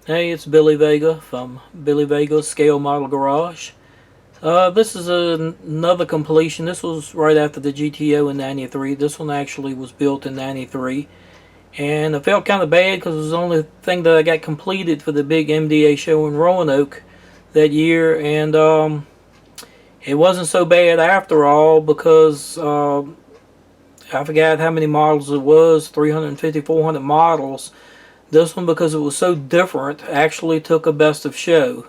Hey, it's Billy Vega from Billy Vega's Scale Model Garage. This is another completion. This was right after the GTO in '93. This one actually was built in '93. And I felt kind of bad because it was the only thing that I got completed for the big MDA show in Roanoke that year. And it wasn't so bad after all because I forgot how many models it was, 350, 400 models. This one, because it was so different, actually took a best of show.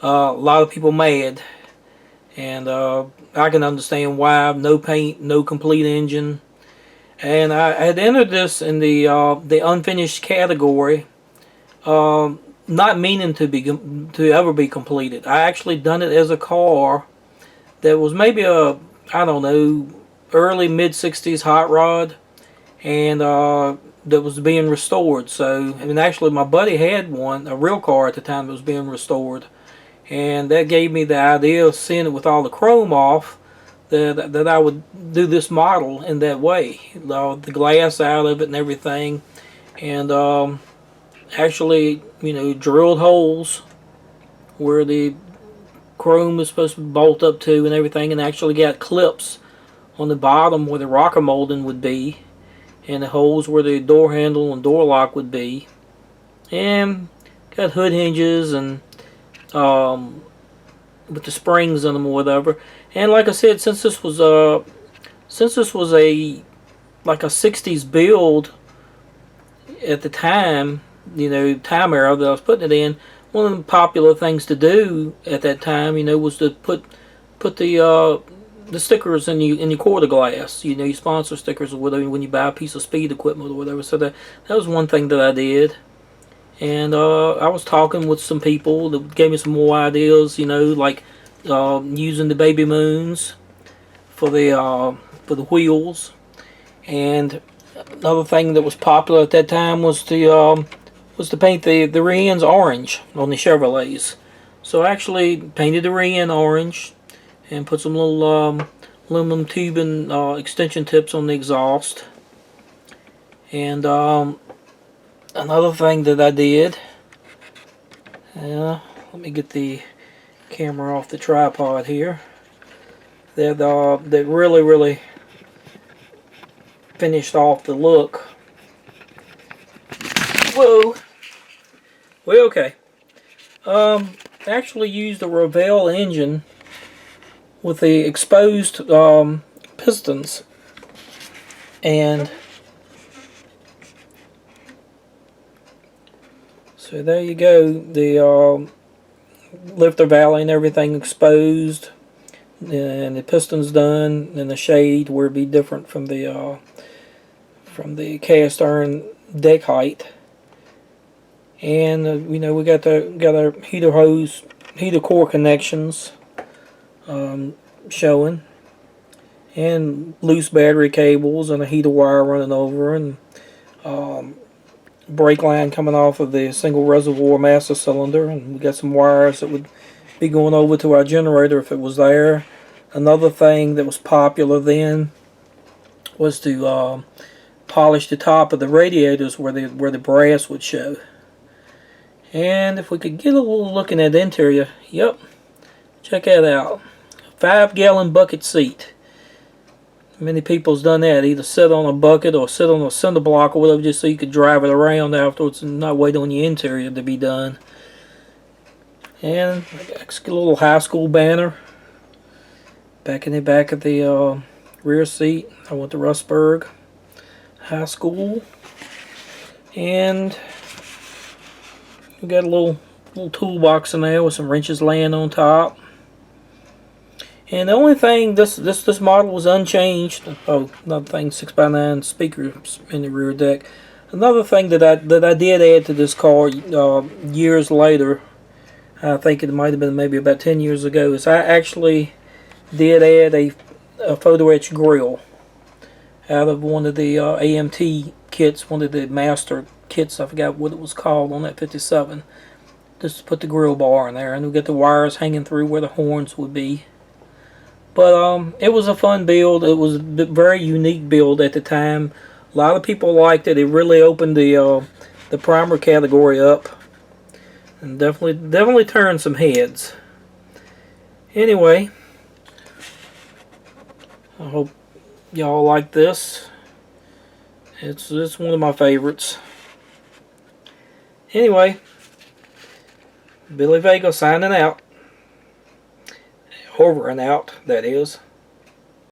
A lot of people mad, and I can understand why. No paint, no complete engine, and I had entered this in the unfinished category, not meaning to ever be completed. I actually done it as a car that was maybe a, I don't know, early mid '60s hot rod, and that was being restored. So, I mean, actually, my buddy had one, a real car at the time that was being restored, and that gave me the idea of seeing it with all the chrome off. That I would do this model in that way, the glass out of it and everything, and actually, drilled holes where the chrome was supposed to bolt up to and everything, and actually got clips on the bottom where the rocker molding would be, and the holes where the door handle and door lock would be, and got hood hinges and with the springs in them or whatever. And like I said, since this was a like a '60s build at the time, time era that I was putting it in, one of the popular things to do at that time, was to put the stickers in your quarter glass, your sponsor stickers or whatever when you buy a piece of speed equipment or whatever. So that was one thing that I did. And I was talking with some people that gave me some more ideas, like using the baby moons for the wheels. And another thing that was popular at that time was to paint the rear ends orange on the Chevrolets. So I actually painted the rear end orange and put some little aluminum tubing extension tips on the exhaust. And another thing that I did, let me get the camera off the tripod here, that really finished off the look. Whoa. Well, okay. Actually used a Revell engine with the exposed pistons, and so there you go. The lifter valley and everything exposed, and the pistons done, and the shade where it'd be different from the cast iron deck height. And we got our heater core connections showing, and loose battery cables and a heater wire running over, and brake line coming off of the single reservoir master cylinder, and we got some wires that would be going over to our generator if it was there. Another thing that was popular then was to polish the top of the radiators where the brass would show. And if we could get a little looking at the interior, yep, check that out. 5-gallon bucket seat. Many people's done that, either sit on a bucket or sit on a cinder block or whatever, just so you could drive it around afterwards and not wait on your interior to be done. And a little high school banner back in the back of the rear seat. I went to Rustburg High School. And we got a little toolbox in there with some wrenches laying on top. And the only thing, this model was unchanged. Oh, another thing, 6x9 speakers in the rear deck. Another thing that I did add to this car years later, I think it might have been maybe about 10 years ago, is I actually did add a photo etch grill out of one of the AMT kits, one of the master kits. I forgot what it was called on that 57. Just to put the grill bar in there, and we got the wires hanging through where the horns would be. But it was a fun build. It was a very unique build at the time. A lot of people liked it. It really opened the primer category up. and definitely turned some heads. Anyway, I hope y'all like this. It's one of my favorites. Anyway, Billy Vega signing out. Over and out, that is.